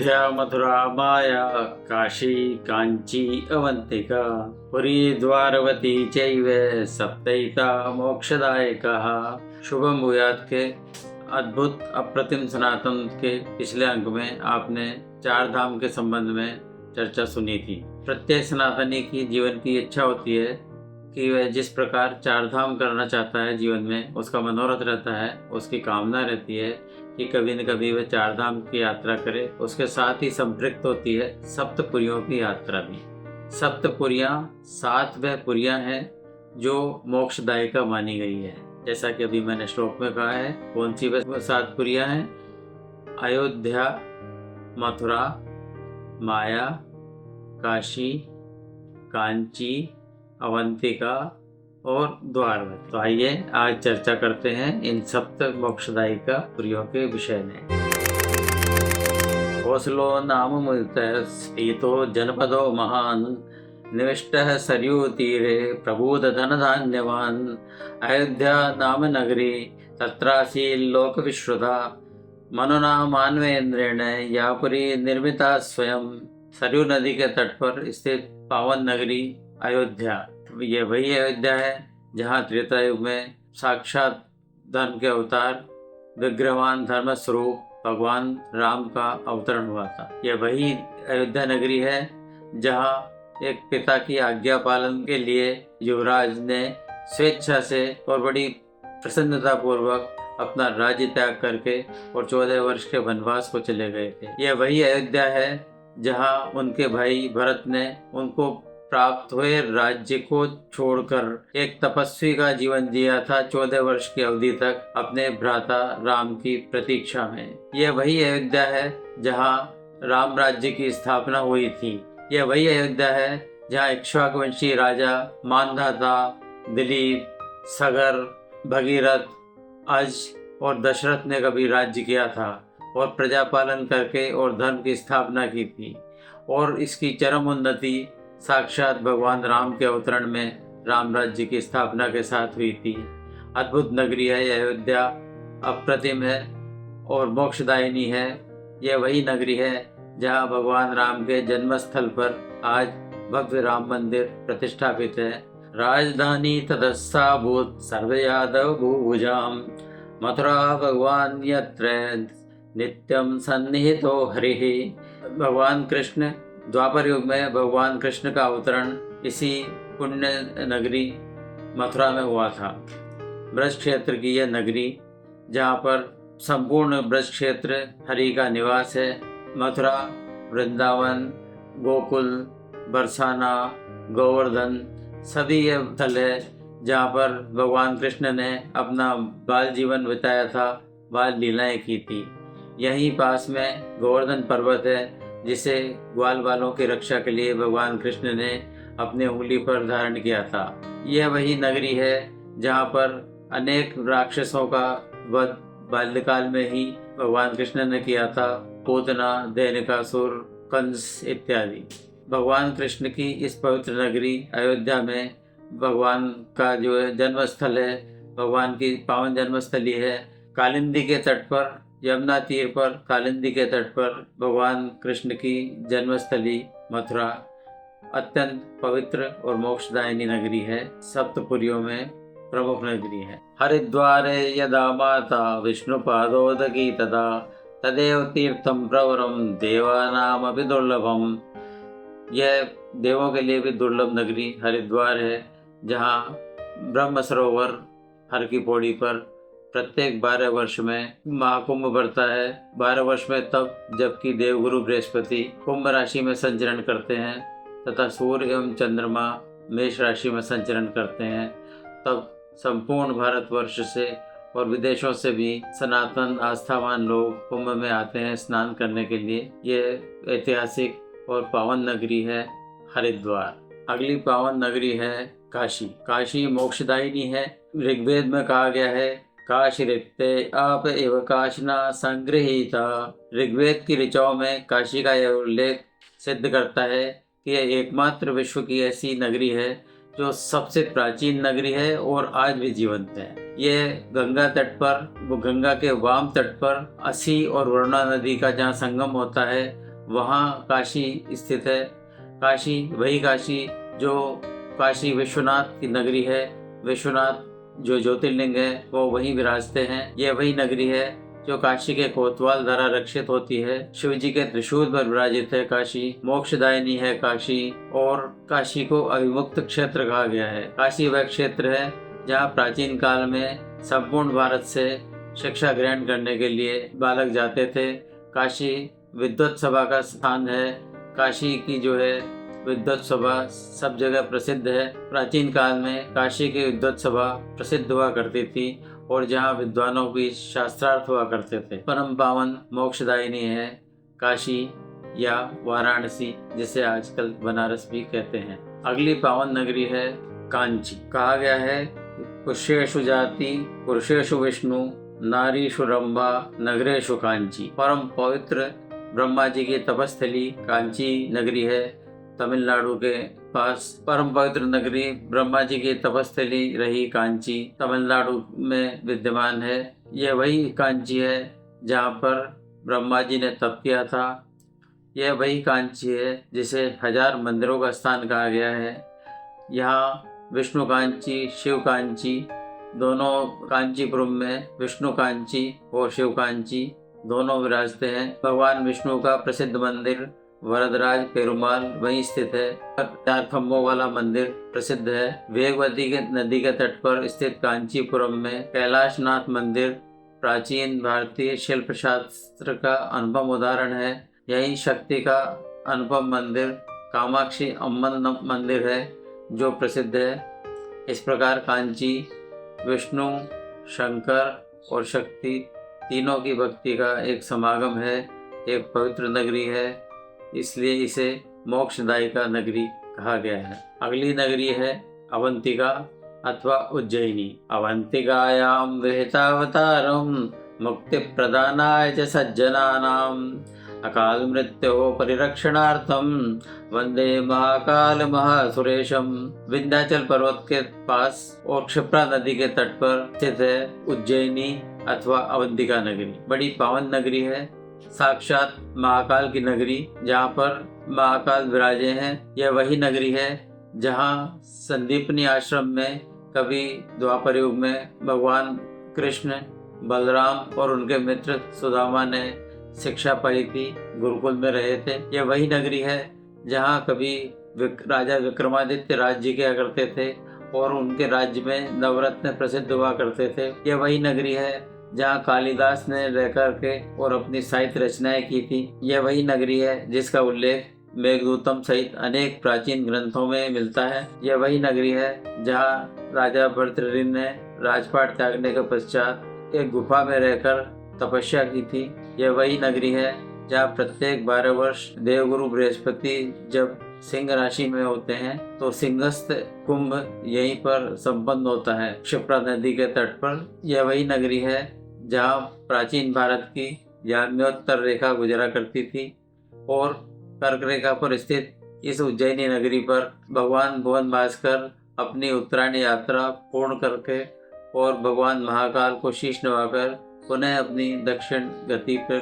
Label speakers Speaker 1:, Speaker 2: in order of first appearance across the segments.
Speaker 1: अयोध्या मथुरा माया काशी कांची अवंतिका पुरी द्वारवती चैव सप्तैता मोक्षदायिका। शुभम भूयात के अद्भुत अप्रतिम सनातन के पिछले अंक में आपने चार धाम के संबंध में चर्चा सुनी थी। प्रत्येक सनातनी की जीवन की इच्छा होती है कि वह जिस प्रकार चार धाम करना चाहता है जीवन में, उसका मनोरथ रहता है, उसकी कामना रहती है कि कभी न कभी वह चार धाम की यात्रा करे। उसके साथ ही संपृक्त होती है सप्तपुरियों की यात्रा भी। सप्तपुरियां सात वह पुरियां हैं जो मोक्षदायिका मानी गई है। जैसा कि अभी मैंने श्लोक में कहा है, कौन सी वह सात पुरियां हैं? अयोध्या, मथुरा, माया, काशी, कांची, अवंतिका और द्वारवती। तो आइए आज चर्चा करते हैं इन सप्त मोक्षदायिका पुरियों के विषय में। कौसलो नाम स्थितो जनपदो महान निविष्टः सरयू तीरे प्रबूध धन धान्यवान। अयोध्या नाम नगरी तत्रासी लोक विश्रुता मनुना मानवेन्द्रेण या पुरी निर्मिता स्वयं। सरयू नदी के तट पर स्थित पावन नगरी अयोध्या, ये वही अयोध्या है जहाँ त्रेता युग में साक्षात धर्म के अवतार विग्रहवान धर्म स्वरूप भगवान राम का अवतरण हुआ था। यह वही अयोध्या नगरी है जहाँ एक पिता की आज्ञा पालन के लिए युवराज ने स्वेच्छा से और बड़ी प्रसन्नता पूर्वक अपना राज्य त्याग करके और 14 वर्ष के वनवास को चले गए थे। यह वही अयोध्या है जहाँ उनके भाई भरत ने उनको प्राप्त हुए राज्य को छोड़कर एक तपस्वी का जीवन जिया था 14 वर्ष की अवधि तक अपने भ्राता राम की प्रतीक्षा में। यह वही अयोध्या है जहाँ राम राज्य की स्थापना हुई थी। यह वही अयोध्या है जहाँ इक्ष्वाकुवंशी राजा मानधाता, दिलीप, सगर, भगीरथ, अज और दशरथ ने कभी राज्य किया था और प्रजा पालन करके और धर्म की स्थापना की थी। और इसकी चरम उन्नति साक्षात भगवान राम के अवतरण में राम राज्य की स्थापना के साथ हुई थी। अद्भुत नगरी है यह अयोध्या, अप्रतिम है और मोक्षदायिनी है। यह वही नगरी है जहाँ भगवान राम के जन्मस्थल पर आज भव्य राम मंदिर प्रतिष्ठापित है। राजधानी तदस्सा भूत सर्व यादव भूभुजाम मथुरा भगवान यत्र नित्यम सन्निहितो हरिः। भगवान कृष्ण द्वापर युग में भगवान कृष्ण का अवतरण इसी पुण्य नगरी मथुरा में हुआ था। ब्रज क्षेत्र की यह नगरी जहाँ पर संपूर्ण ब्रज क्षेत्र हरि का निवास है। मथुरा, वृंदावन, गोकुल, बरसाना, गोवर्धन सभी ये स्थल है जहाँ पर भगवान कृष्ण ने अपना बाल जीवन बिताया था, बाल लीलाएं की थी। यहीं पास में गोवर्धन पर्वत है जिसे ग्वाल बालों की रक्षा के लिए भगवान कृष्ण ने अपने उंगली पर धारण किया था। यह वही नगरी है जहाँ पर अनेक राक्षसों का वध बाल्यकाल में ही भगवान कृष्ण ने किया था। पूतना, देनिकासुर, कंस इत्यादि। भगवान कृष्ण की इस पवित्र नगरी अयोध्या में भगवान का जो जन्मस्थल है, भगवान की पावन जन्मस्थली है। कालिंदी के तट पर, यमुना तीर पर कालिंदी के तट पर भगवान कृष्ण की जन्मस्थली मथुरा अत्यंत पवित्र और मोक्षदायिनी नगरी है। सप्तपुरियों में प्रमुख नगरी है। हरिद्वारे यदा माता विष्णुपादोदकी तदा तदेव तीर्थम प्रवरम देवानामपि दुर्लभम। यह देवों के लिए भी दुर्लभ नगरी हरिद्वार है जहाँ ब्रह्म सरोवर हर की पौड़ी पर प्रत्येक 12 वर्ष में महाकुंभ बढ़ता है। 12 वर्ष में तब जबकि देवगुरु बृहस्पति कुंभ राशि में संचरण करते हैं तथा सूर्य एवं चंद्रमा मेष राशि में संचरण करते हैं, तब संपूर्ण भारतवर्ष से और विदेशों से भी सनातन आस्थावान लोग कुंभ में आते हैं स्नान करने के लिए। यह ऐतिहासिक और पावन नगरी है हरिद्वार। अगली पावन नगरी है काशी। काशी मोक्षदायिनी है। ऋग्वेद में कहा गया है काशी रिक्ते आप एव काशना संग्रहीता। ऋग्वेद की ऋचाओं में काशी का यह उल्लेख सिद्ध करता है कि यह एकमात्र विश्व की ऐसी नगरी है जो सबसे प्राचीन नगरी है और आज भी जीवंत है। यह गंगा तट पर, वो गंगा के वाम तट पर असी और वरुणा नदी का जहाँ संगम होता है वहाँ काशी स्थित है। काशी वही काशी जो काशी विश्वनाथ की नगरी है। विश्वनाथ जो ज्योतिर्लिंग है वो वहीं विराजते हैं। यह वही नगरी है जो काशी के कोतवाल द्वारा रक्षित होती है। शिव जी के त्रिशूल पर विराजित है काशी। मोक्षदायिनी है काशी, और काशी को अविमुक्त क्षेत्र कहा गया है। काशी वह क्षेत्र है जहाँ प्राचीन काल में संपूर्ण भारत से शिक्षा ग्रहण करने के लिए बालक जाते थे। काशी विद्वत सभा का स्थान है। काशी की जो है विद्वत सभा सब जगह प्रसिद्ध है। प्राचीन काल में काशी की विद्वत सभा प्रसिद्ध हुआ करती थी और जहाँ विद्वानों की शास्त्रार्थ हुआ करते थे। परम पावन मोक्षदायिनी है काशी या वाराणसी, जिसे आजकल बनारस भी कहते हैं। अगली पावन नगरी है कांची। कहा गया है पुष्येषु जाति पुरुषेषु विष्णु नारीषु रंभा नगरेषु कांची। परम पवित्र ब्रह्मा जी की तपस्थली कांची नगरी है, तमिलनाडु के पास। परम पवित्र नगरी ब्रह्मा जी की तपस्थली रही कांची तमिलनाडु में विद्यमान है। यह वही कांची है जहाँ पर ब्रह्मा जी ने तप किया था। यह वही कांची है जिसे 1000 मंदिरों का स्थान कहा गया है। यहाँ विष्णु कांची, शिव कांची, दोनों कांचीपुरम में विष्णु कांची और शिव कांची दोनों विराजते हैं। भगवान विष्णु का प्रसिद्ध मंदिर वरदराज पेरुमाल वहीं स्थित है। 4 खम्भों वाला मंदिर प्रसिद्ध है। वेगवती के नदी के तट पर स्थित कांचीपुरम में कैलाशनाथ मंदिर प्राचीन भारतीय शिल्प शास्त्र का अनुपम उदाहरण है। यही शक्ति का अनुपम मंदिर कामाक्षी अम्मन मंदिर है जो प्रसिद्ध है। इस प्रकार कांची विष्णु, शंकर और शक्ति तीनों की भक्ति का एक समागम है, एक पवित्र नगरी है, इसलिए इसे मोक्षदायिका नगरी कहा गया है। अगली नगरी है अवंतिका अथवा उज्जैनी। अवंतिकायां विहितावतारं मुक्ति प्रदानाय च सज्जनानाम् अकाल मृत्यो परिरक्षणार्थम वंदे महाकाल महासुरेशम। विंध्याचल पर्वत के पास और क्षिप्रा नदी के तट पर स्थित है उज्जैनी अथवा अवंतिका नगरी। बड़ी पावन नगरी है, साक्षात महाकाल की नगरी जहाँ पर महाकाल विराजे हैं। यह वही नगरी है जहाँ संदीपनी आश्रम में कभी द्वापर युग में भगवान कृष्ण, बलराम और उनके मित्र सुदामा ने शिक्षा पाई थी, गुरुकुल में रहे थे। यह वही नगरी है जहाँ कभी राजा विक्रमादित्य राज्य किया करते थे और उनके राज्य में नवरत्न प्रसिद्ध हुआ करते थे। यह वही नगरी है जहाँ कालिदास ने रह करके और अपनी साहित्य रचनाएं की थी। यह वही नगरी है जिसका उल्लेख मेघदूतम सहित अनेक प्राचीन ग्रंथों में मिलता है। यह वही नगरी है जहाँ राजा भर्तृहरि ने राजपाट त्यागने के पश्चात एक गुफा में रहकर तपस्या की थी। यह वही नगरी है जहाँ प्रत्येक 12 वर्ष देवगुरु बृहस्पति जब सिंह राशि में होते हैं तो सिंहस्थ कुंभ यहीं पर संपन्न होता है, क्षिप्रा नदी के तट पर। यह वही नगरी है जहाँ प्राचीन भारत की याम्योत्तर रेखा गुजरा करती थी और कर्क रेखा पर स्थित इस उज्जैनी नगरी पर भगवान भुवन भास्कर अपनी उत्तरायण यात्रा पूर्ण करके और भगवान महाकाल को शीश नवाकर पुनः अपनी दक्षिण गति पर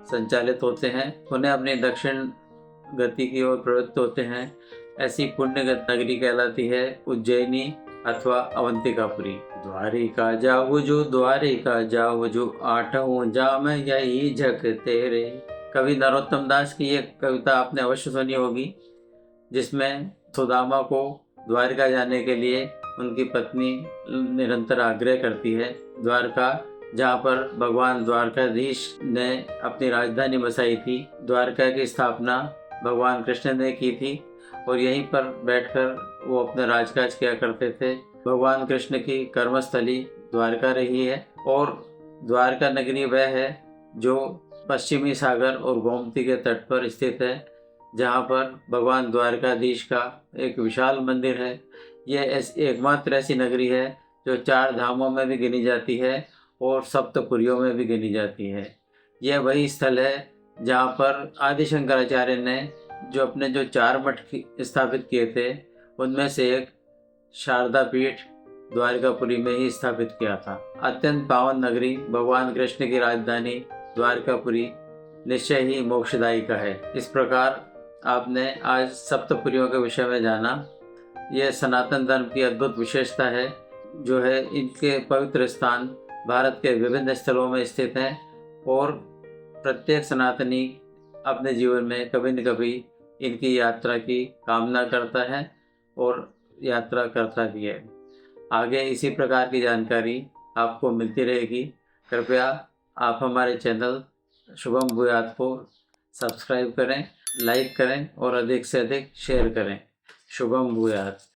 Speaker 1: संचालित होते हैं, पुनः अपनी दक्षिण गति की ओर प्रवृत्त होते हैं। ऐसी पुण्यगत नगरी कहलाती है उज्जैनी अथवा अवंतिकापुरी। द्वारिका जाऊ जो 8 जाम यही झक तेरे। कवि नरोत्तम दास की एक कविता आपने अवश्य सुनी होगी, जिसमें सुदामा को द्वारिका जाने के लिए उनकी पत्नी निरंतर आग्रह करती है। द्वारका जहाँ पर भगवान द्वारकाधीश ने अपनी राजधानी बसाई थी, द्वारका की स्थापना भगवान कृष्ण ने की थी और यहीं पर बैठकर वो अपने राजकाज किया करते थे। भगवान कृष्ण की कर्मस्थली द्वारका रही है और द्वारका नगरी वह है जो पश्चिमी सागर और गोमती के तट पर स्थित है, जहाँ पर भगवान द्वारकाधीश का एक विशाल मंदिर है। यह एकमात्र ऐसी नगरी है जो 4 धामों में भी गिनी जाती है और सप्तपुरियों में भी गिनी जाती है। यह वही स्थल है जहाँ पर आदि शंकराचार्य ने जो अपने 4 मठ स्थापित किए थे, उनमें से एक शारदा पीठ द्वारकापुरी में ही स्थापित किया था। अत्यंत पावन नगरी, भगवान कृष्ण की राजधानी द्वारकापुरी, निश्चय ही मोक्षदायी का है। इस प्रकार आपने आज सप्तपुरियों के विषय में जाना। यह सनातन धर्म की अद्भुत विशेषता है, जो है इनके पवित्र स्थान भारत के विभिन्न स्थलों में स्थित हैं और प्रत्येक सनातनी अपने जीवन में कभी न कभी इनकी यात्रा की कामना करता है और यात्रा करता भी है। आगे इसी प्रकार की जानकारी आपको मिलती रहेगी। कृपया आप हमारे चैनल शुभम भूयात को सब्सक्राइब करें, लाइक करें और अधिक से अधिक शेयर करें। शुभम भूयात।